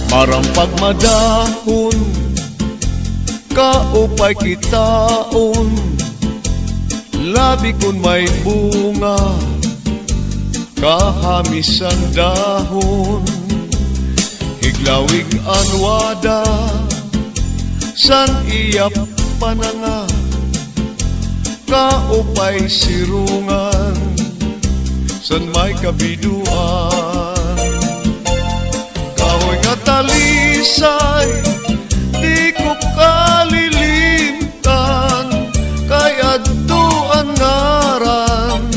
Marampag madahon, kaupay kitaon, labi kun may bunga, kahamisan dahon. Higlawig anwada, san iyap pananga, kaupay sirungan, san may kabiduan. Kahoy nga talisay, di ko kalilimtan, kay adtuan ngaran,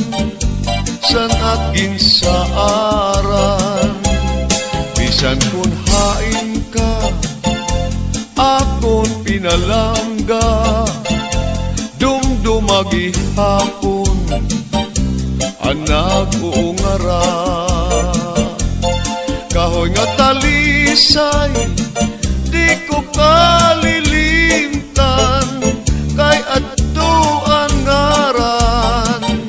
san akin saaran. Bisan kun hain ka, akon pinalangga, dumdumagi hapon, anak uungara. Kahoy nga talisay, di ko kalilimtan, kay adtuan ngaran,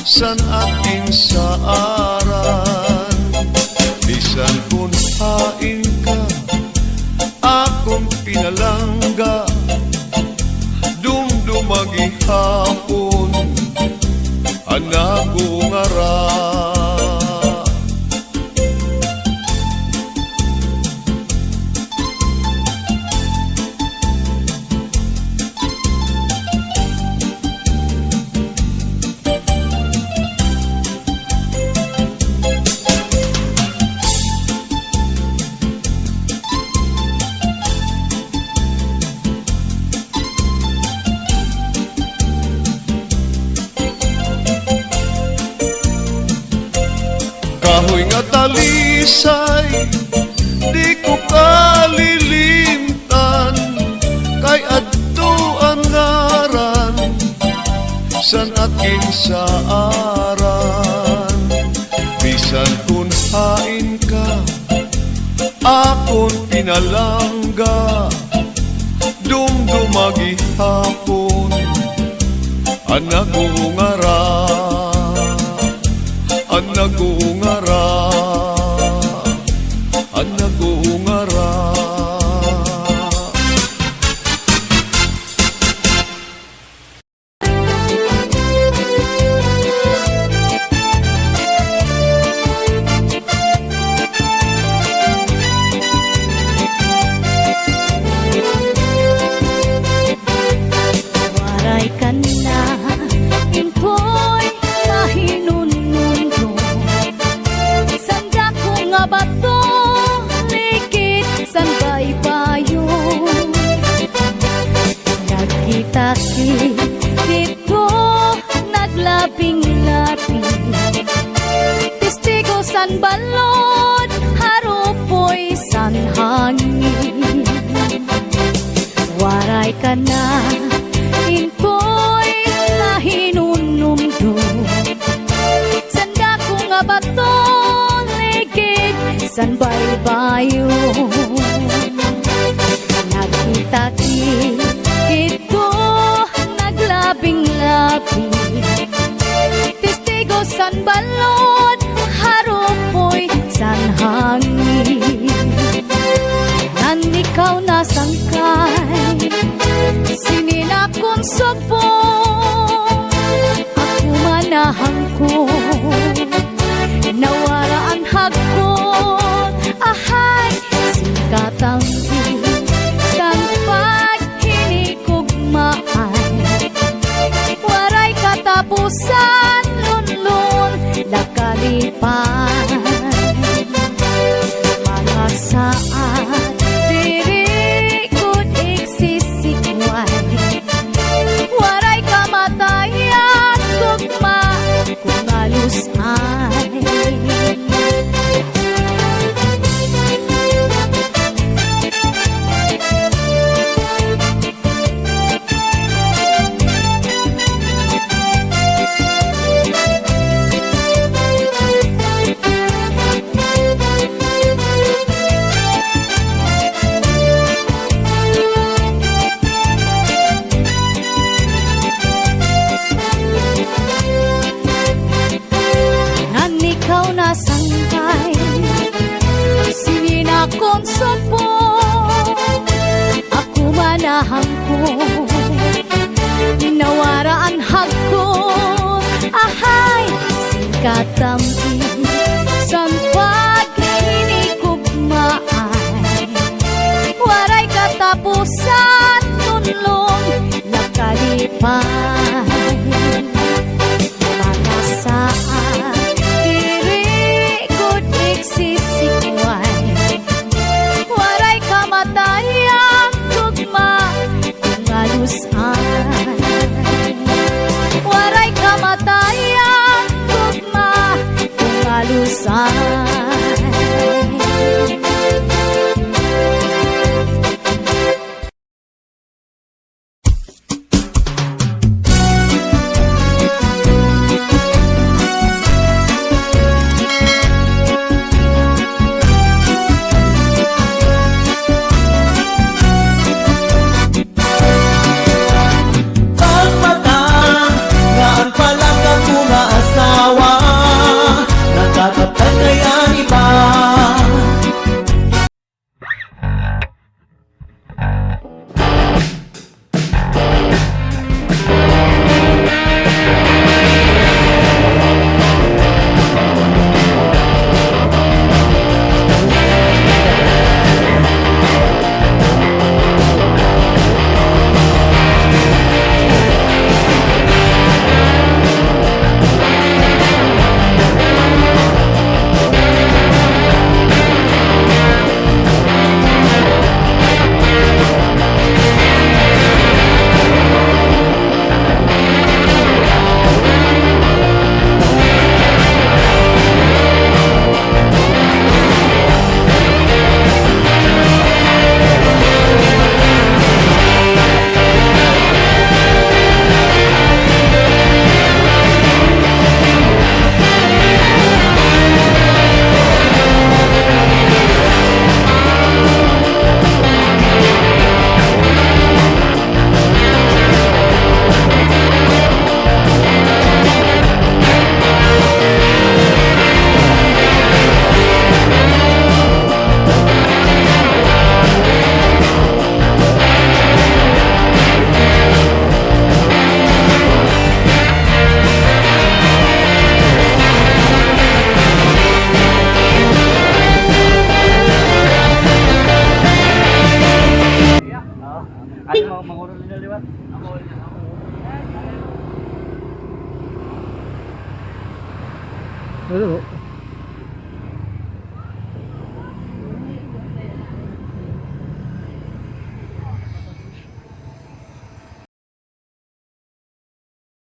san ating saaran. Bisan kun hain ka, akong pinalangga, dumdumagi hapon, anak ungara. Kahoy nga talisay, di ko kalilimtan, kay adtuan ngaran, san akin saaran. Bisan kun hain ka, akon pinalangga, dumdumagi hapon, anak ungara. Anak ungara, anak ungara. Waray ka na, impoy mahinunun, sanda ko nga bato, likit san baybayo. Nagkita-kit ko, naglabing-labing, testigo san balod, harupoy san hangin. Waray ka na, inkoy nahinunumdum, sanda ko nga bato, san baybayo. Nagkita-kit ko, naglabing-labing, testigo san balod, harupoy san hangin. Nan ikaw nasangkay, sininakon subong, ako manahang ko, nawaraan hagkot, ahay, singkatanggi, san paghinikugmaan. Waray katapusan, lunlun, nakalipan. Mga saat, diri kud iksisikway. Waray kamatayan, gugma, kung alusay. Nasangkay, sininakon sa katamis sang paghinigugmaan. Waray katapusan tunlong nakalipay. Mga saan diri gud iksisikway. Waray kamatayan tugma ngalusan. Waray kamatayan tugma ngalusan. Pagmatang ngaan palang ako nga asawa, nakakapag kaya ni ba? Ano mangurol nila, di ba? Ako.